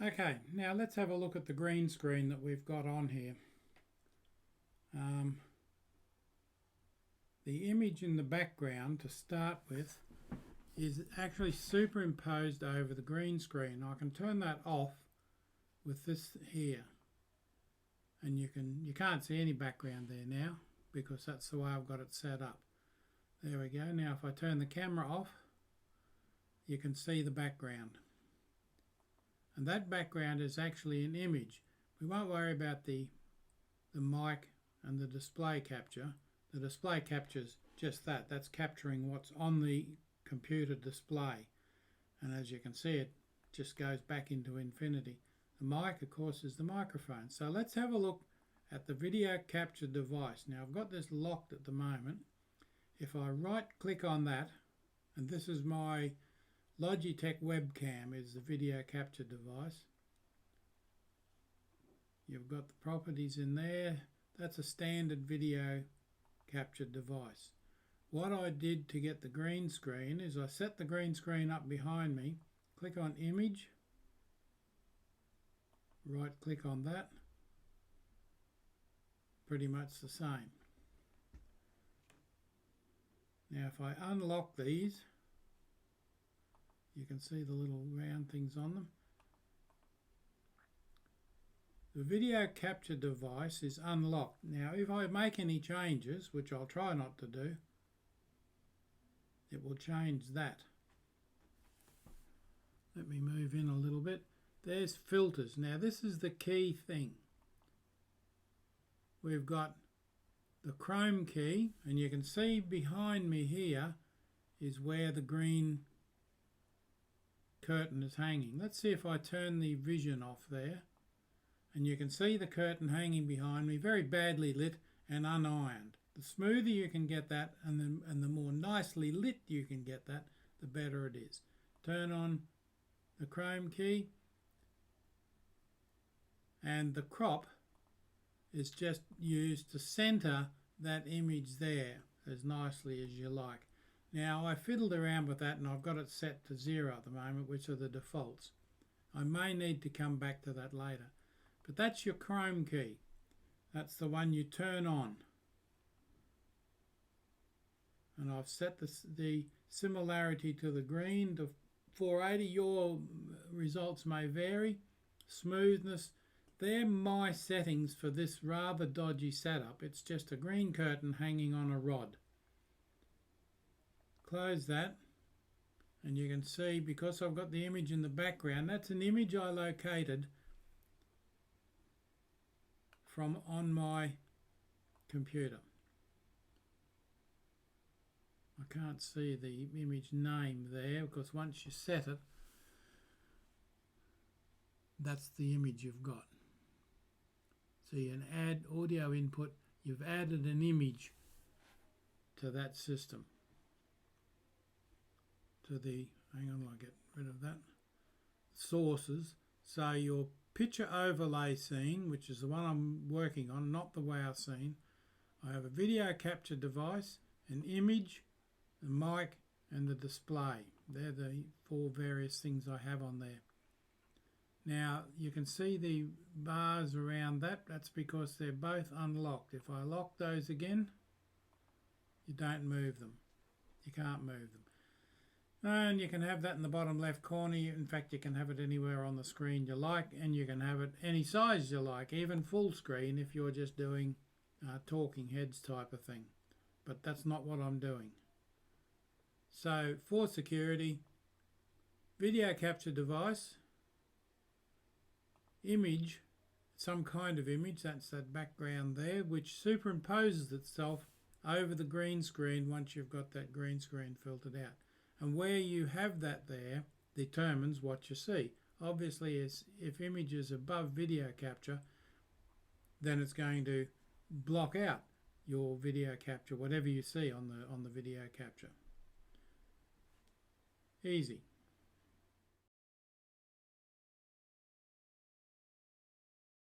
Okay, now let's have a look at the green screen that we've got on here. The image in the background to start with is actually superimposed over the green screen. I can turn that off with this here, and you can't see any background there now because that's the way I've got it set up. There we go. Now if I turn the camera off, you can see the background. And that background is actually an image. We won't worry about the mic and the display capture. The display captures just that. That's capturing what's on the computer display. And as you can see, it just goes back into infinity. The mic, of course, is the microphone. So let's have a look at the video capture device. Now I've got this locked at the moment. If I right click on that, and this is my Logitech webcam, is the video capture device. You've got the properties in there. That's a standard video capture device. What I did to get the green screen is I set the green screen up behind me, click on image, right click on that, pretty much the same. Now if I unlock these, you can see the little round things on them. The video capture device is unlocked. Now if I make any changes, which I'll try not to do, it will change that. Let me move in a little bit. There's filters. Now this is the key thing. We've got the Chroma Key, and you can see behind me here is where the green curtain is hanging. Let's see if I turn the vision off there, and you can see the curtain hanging behind me, very badly lit and unironed. The smoother you can get that, and the more nicely lit you can get that, the better it is. Turn on the Chroma Key, and the crop is just used to center that image there as nicely as you like. Now I fiddled around with that and I've got it set to 0 at the moment, which are the defaults. I may need to come back to that later. But that's your Chroma Key. That's the one you turn on. And I've set the similarity to the green to 480. Your results may vary. Smoothness, they're my settings for this rather dodgy setup. It's just a green curtain hanging on a rod. Close that, and you can see, because I've got the image in the background, that's an image I located from on my computer. I can't see the image name there because once you set it, that's the image you've got. So you can add audio input. You've added an image to that system. To the, hang on, I'll get rid of that, sources. So your picture overlay scene, which is the one I'm working on, not the wow scene. I have a video capture device, an image, the mic and the display. They're the 4 various things I have on there. Now you can see the bars around that. That's because they're both unlocked. If I lock those again, you don't move them. You can't move them. And you can have that in the bottom left corner. In fact, you can have it anywhere on the screen you like, and you can have it any size you like, even full screen if you're just doing talking heads type of thing. But that's not what I'm doing. So for security, video capture device, image, some kind of image, that's that background there, which superimposes itself over the green screen once you've got that green screen filtered out. And where you have that there determines what you see. Obviously, if image is above video capture, then it's going to block out your video capture, whatever you see on the video capture. Easy.